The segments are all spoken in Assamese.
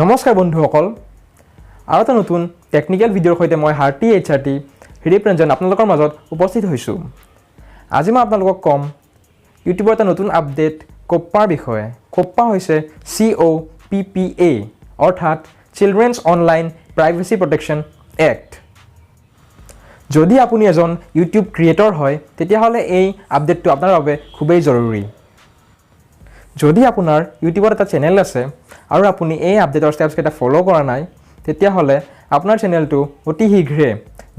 নমস্কাৰ বন্ধুসকল, আৰু এটা নতুন টেকনিক্যাল ভিডিঅ'ৰ সৈতে মই হাৰ্টি এইচআৰটি হৃদীপ ৰঞ্জন আপোনালোকৰ মাজত উপস্থিত হৈছোঁ। আজি মই আপোনালোকক ক'ম ইউটিউবৰ এটা নতুন আপডেট কোপ্পাৰ বিষয়ে। কোপ্পা হৈছে COPPA অৰ্থাৎ children's online privacy protection act. যদি আপুনি এজন ইউটিউব ক্ৰিয়েটৰ হয় তেতিয়াহ'লে এই আপডেটটো আপোনাৰ বাবে খুবেই জৰুৰী। যদি আপোনাৰ ইউটিউবত এটা চেনেল আছে আৰু আপুনি এই আপডেটৰ ষ্টেপছকেইটা ফ'ল' কৰা নাই তেতিয়াহ'লে আপোনাৰ চেনেলটো অতি শীঘ্ৰে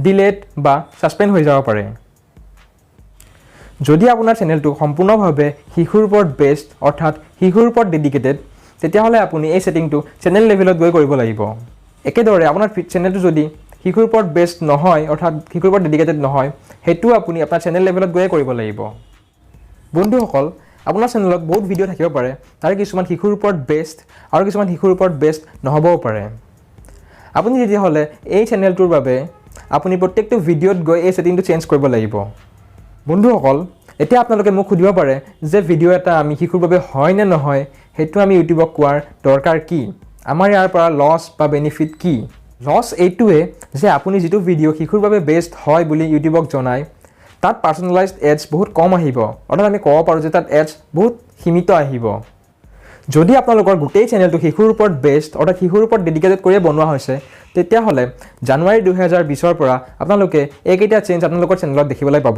ডিলেট বা ছাছপেণ্ড হৈ যাব পাৰে। যদি আপোনাৰ চেনেলটো সম্পূৰ্ণভাৱে শিশুৰ ওপৰত বেছড অৰ্থাৎ শিশুৰ ওপৰত ডেডিকেটেড তেতিয়াহ'লে আপুনি এই ছেটিংটো চেনেল লেভেলত গৈ কৰিব লাগিব। একেদৰে আপোনাৰ চেনেলটো যদি শিশুৰ ওপৰত বেছড নহয় অৰ্থাৎ শিশুৰ ওপৰত ডেডিকেটেড নহয় সেইটো আপুনি আপোনাৰ চেনেল লেভেলত গৈয়ে কৰিব লাগিব। বন্ধুসকল, আপোনাৰ চেনেলত বহুত ভিডিঅ' থাকিব পাৰে, তাৰে কিছুমান শিশুৰ ওপৰত বেছড আৰু কিছুমান শিশুৰ ওপৰত বেছড নহ'বও পাৰে। আপুনি তেতিয়াহ'লে এই চেনেলটোৰ বাবে আপুনি প্ৰত্যেকটো ভিডিঅ'ত গৈ এই ছেটিংটো চেঞ্জ কৰিব লাগিব। বন্ধুসকল, এতিয়া আপোনালোকে মোক সুধিব পাৰে যে ভিডিঅ' এটা আমি শিশুৰ বাবে হয় নে নহয় সেইটো আমি ইউটিউবক কোৱাৰ দৰকাৰ কি, আমাৰ ইয়াৰ পৰা লছ বা বেনিফিট কি। লছ এইটোৱে যে আপুনি যিটো ভিডিঅ' শিশুৰ বাবে বেছড হয় বুলি ইউটিউবক জনায় তাত পাৰ্চনেলাইজড এডছ বহুত কম আহিব, অৰ্থাৎ আমি ক'ব পাৰোঁ যে তাত এডছ বহুত সীমিত আহিব। যদি আপোনালোকৰ গোটেই চেনেলটো শিশুৰ ওপৰত বেছড অৰ্থাৎ শিশুৰ ওপৰত ডেডিকেটেড কৰিয়ে বনোৱা হৈছে তেতিয়াহ'লে জানুৱাৰী 2020ৰ পৰা আপোনালোকে এইকেইটা চেঞ্জ আপোনালোকৰ চেনেলত দেখিবলৈ পাব।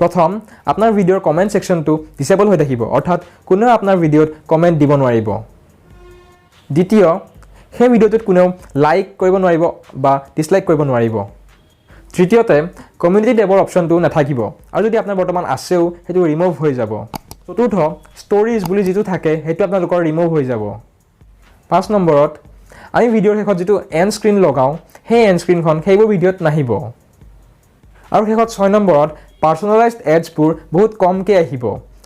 প্ৰথম, আপোনাৰ ভিডিঅ'ৰ কমেণ্ট ছেকশ্যনটো ডিচেবল হৈ থাকিব, অৰ্থাৎ কোনেও আপোনাৰ ভিডিঅ'ত কমেণ্ট দিব নোৱাৰিব। দ্বিতীয়, সেই ভিডিঅ'টোত কোনেও লাইক কৰিব নোৱাৰিব বা ডিছলাইক কৰিব নোৱাৰিব। তৃতীয়তে, কমিউনিটি টেবৰ অপশ্যনটো নাথাকিব আৰু যদি আপোনাৰ বৰ্তমান আছেও সেইটো ৰিমুভ হৈ যাব। চতুৰ্থ, ষ্টৰিজ বুলি যিটো থাকে সেইটো আপোনালোকৰ ৰিমুভ হৈ যাব। 5 নম্বৰত, আমি ভিডিঅ'ৰ শেষত যিটো এণ্ড স্ক্ৰীণ লগাওঁ সেই এণ্ড স্ক্ৰীণখন সেইবোৰ ভিডিঅ'ত নাহিব। আৰু শেষত 6 নম্বৰত, পাৰ্চনেলাইজড এডছবোৰ বহুত কমকৈ আহিব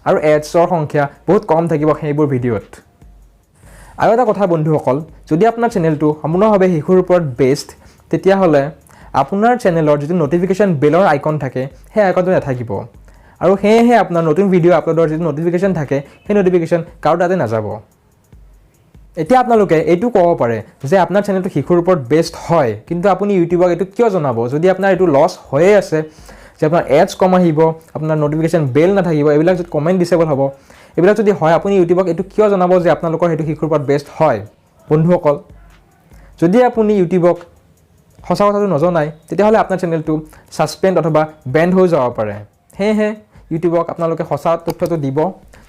আৰু এডছৰ সংখ্যা বহুত কম থাকিব সেইবোৰ ভিডিঅ'ত। আৰু এটা কথা বন্ধুসকল, যদি আপোনাৰ চেনেলটো সম্পূৰ্ণভাৱে শিশুৰ ওপৰত বেছড তেতিয়াহ'লে আপোনাৰ চেনেলৰ যিটো ন'টিফিকেশ্যন বেলৰ আইকন থাকে সেই আইকনটো নাথাকিব আৰু সেয়েহে আপোনাৰ নতুন ভিডিঅ' আপলোডৰ যিটো ন'টিফিকেশ্যন থাকে সেই ন'টিফিকেশ্যন কাৰো তাতে নাযাব। এতিয়া আপোনালোকে এইটো ক'ব পাৰে যে আপোনাৰ চেনেলটো শিশুৰ ওপৰত বেছড হয়, কিন্তু আপুনি ইউটিউবক এইটো কিয় জনাব যদি আপোনাৰ এইটো লছ হৈয়ে আছে, যে আপোনাৰ এডছ কম আহিব, আপোনাৰ ন'টিফিকেশ্যন বেল নাথাকিব, এইবিলাক যদি কমেণ্ট ডিচেবল হ'ব, এইবিলাক যদি হয় আপুনি ইউটিউবক এইটো কিয় জনাব যে আপোনালোকৰ সেইটো শিশুৰ ওপৰত বেছড হয়। বন্ধুসকল, যদি আপুনি ইউটিউবক সঁচা কথাটো নজনায় তেতিয়াহ'লে আপোনাৰ চেনেলটো ছাছপেণ্ড অথবা বেণ্ড হৈ যাব পাৰে। সেয়েহে ইউটিউবক আপোনালোকে সঁচা তথ্যটো দিব।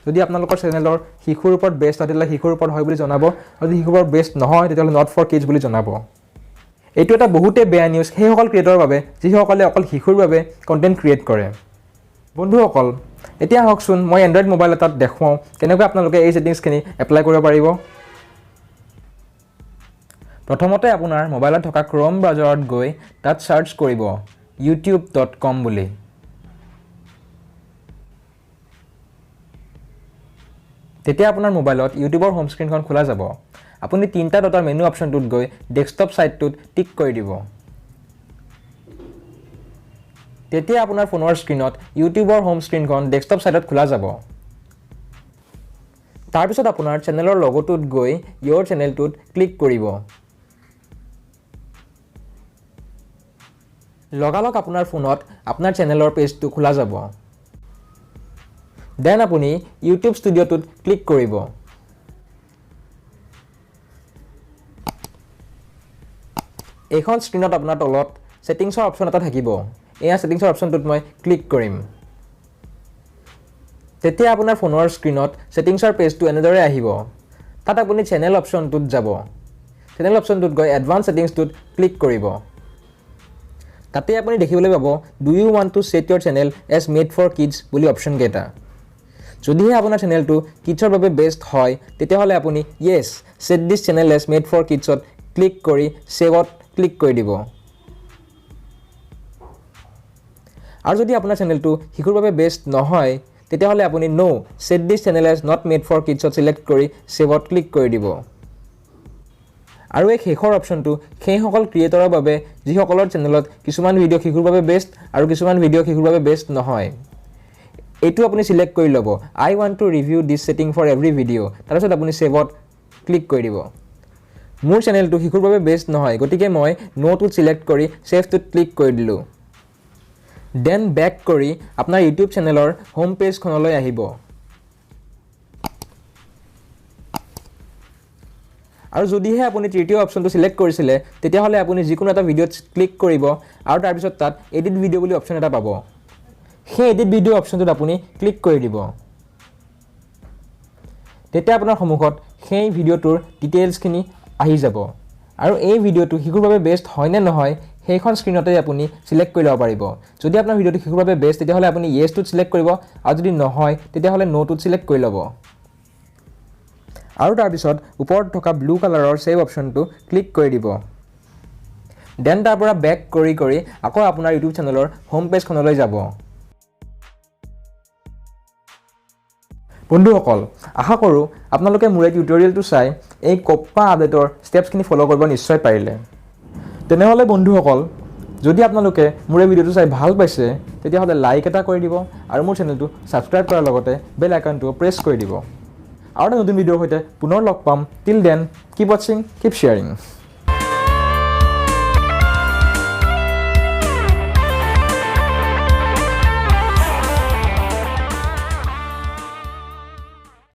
যদি আপোনালোকৰ চেনেলৰ শিশুৰ ওপৰত বেছড হয় তেতিয়াহ'লে শিশুৰ ওপৰত হয় বুলি জনাব, আৰু যদি শিশুৰ ওপৰত বেছড নহয় তেতিয়াহ'লে নট ফৰ কিডছ বুলি জনাব। এইটো এটা বহুতেই বেয়া নিউজ সেইসকল ক্ৰিয়েটৰৰ বাবে যিসকলে অকল শিশুৰ বাবে কণ্টেণ্ট ক্ৰিয়েট কৰে। বন্ধুসকল, এতিয়া আহকচোন মই এণ্ড্ৰইড মোবাইল এটাত দেখুৱাওঁ কেনেকৈ আপোনালোকে এই ছেটিংছখিনি এপ্লাই কৰিব পাৰিব। প্ৰথমতে আপোনাৰ মোবাইলত থকা ক্ৰ'ম ব্ৰাউজাৰত গৈ তাত চাৰ্চ কৰিব youtube.com বুলি। তেতিয়া আপোনাৰ মোবাইলত ইউটিউবৰ হোম স্ক্ৰীণখন খোলা যাব। আপুনি 3টা ডটৰ মেনু অপশ্যনটোত গৈ ডেস্কটপ ছাইটটোত টিক কৰি দিব। তেতিয়া আপোনাৰ ফোনৰ স্ক্ৰীণত ইউটিউবৰ হোম স্ক্ৰীণখন ডেস্কটপ ছাইটত খোলা যাব। তাৰপিছত আপোনাৰ চেনেলৰ লগটোত গৈ ইয়ৰ চেনেলটোত ক্লিক কৰিব। লগালগ আপোনাৰ ফোনত আপোনাৰ চেনেলৰ পেজটো খোলা যাব। দেন আপুনি ইউটিউব ষ্টুডিঅ'টোত ক্লিক কৰিব। এইখন স্ক্ৰীণত আপোনাৰ তলত ছেটিংছৰ অপশ্যন এটা থাকিব। এয়া ছেটিংছৰ অপশ্যনটোত মই ক্লিক কৰিম। তেতিয়া আপোনাৰ ফোনৰ স্ক্ৰীণত ছেটিংছৰ পেজটো এনেদৰে আহিব। তাত আপুনি চেনেল অপশ্যনটোত যাব। চেনেল অপশ্যনটোত গৈ এডভান্স ছেটিংছটোত ক্লিক কৰিব। তাতে আপুনি দেখিবলৈ পাব do you want to set your channel as made for kids বুলি অপশ্যন কেইটা। যদিহে আপোনাৰ চেনেলটো কিডছৰ বাবে বেছড হয় তেতিয়াহ'লে আপুনি yes set this channel as made for কিডছত ক্লিক কৰি ছেভত ক্লিক কৰি দিব। আৰু যদি আপোনাৰ চেনেলটো শিশুৰ বাবে বেছড নহয় তেতিয়াহ'লে আপুনি no' set this channel as not made for কিডছত ছিলেক্ট কৰি ছেভত ক্লিক কৰি দিব। আৰু এই শেষৰ অপশ্যনটো সেইসকল ক্ৰিয়েটৰৰ বাবে যিসকলৰ চেনেলত কিছুমান ভিডিঅ' শিশুৰ বাবে বেছড আৰু কিছুমান ভিডিঅ' শিশুৰ বাবে বেছড নহয়। এইটো আপুনি ছিলেক্ট কৰি ল'ব I want to review this setting for every video', তাৰপিছত আপুনি ছেভত ক্লিক কৰি দিব। মোৰ চেনেলটো শিশুৰ বাবে বেষ্ট নহয়, গতিকে মই নোটোত ছিলেক্ট কৰি ছেভটোত ক্লিক কৰি দিলোঁ। দেন বেক কৰি আপোনাৰ ইউটিউব চেনেলৰ হোম পেজখনলৈ আহিব। আৰু যদিহে আপুনি তৃতীয় অপশ্যনটো ছিলেক্ট কৰিছিলে তেতিয়াহ'লে আপুনি যিকোনো এটা ভিডিঅ'ত ক্লিক কৰিব আৰু তাৰপিছত তাত এডিট ভিডিঅ' বুলি অপশ্যন এটা পাব। সেই এডিট ভিডিঅ' অপশ্যনটোত আপুনি ক্লিক কৰি দিব। তেতিয়া আপোনাৰ সন্মুখত সেই ভিডিঅ'টোৰ ডিটেইলছখিনি আহি যাব আৰু এই ভিডিঅ'টো শিশুৰ বাবে বেষ্ট হয় নে নহয় সেইখন স্ক্ৰীণতে আপুনি ছিলেক্ট কৰি ল'ব পাৰিব। যদি আপোনাৰ ভিডিঅ'টো শিশুৰ বাবে বেষ্ট তেতিয়াহ'লে আপুনি য়েছটোত ছিলেক্ট কৰিব আৰু যদি নহয় তেতিয়াহ'লে নোটোত ছিলেক্ট কৰি ল'ব। আৰু তাৰপিছত ওপৰত থকা ব্লু কালাৰৰ ছেভ অপশ্যনটো ক্লিক কৰি দিব। দেন তাৰ পৰা বেক কৰি আকৌ আপোনাৰ ইউটিউব চেনেলৰ হোম পেজখনলৈ যাব। বন্ধুসকল, আশা কৰোঁ আপোনালোকে মোৰ এই টিউটৰিয়েলটো চাই এই কপ্পা আপডেটৰ ষ্টেপছখিনি ফ'ল' কৰিব নিশ্চয় পাৰিলে। তেনেহ'লে বন্ধুসকল, যদি আপোনালোকে মোৰ এই ভিডিঅ'টো চাই ভাল পাইছে তেতিয়াহ'লে লাইক এটা কৰি দিব আৰু মোৰ চেনেলটো ছাবস্ক্ৰাইব কৰাৰ লগতে বেল আইকনটো প্ৰেছ কৰি দিব। আৰু এটা নতুন ভিডিঅ'ৰ সৈতে পুনৰ লগ পাম। টিল দেন, কিপ ৱাচিং, কিপ শ্বেয়াৰিং।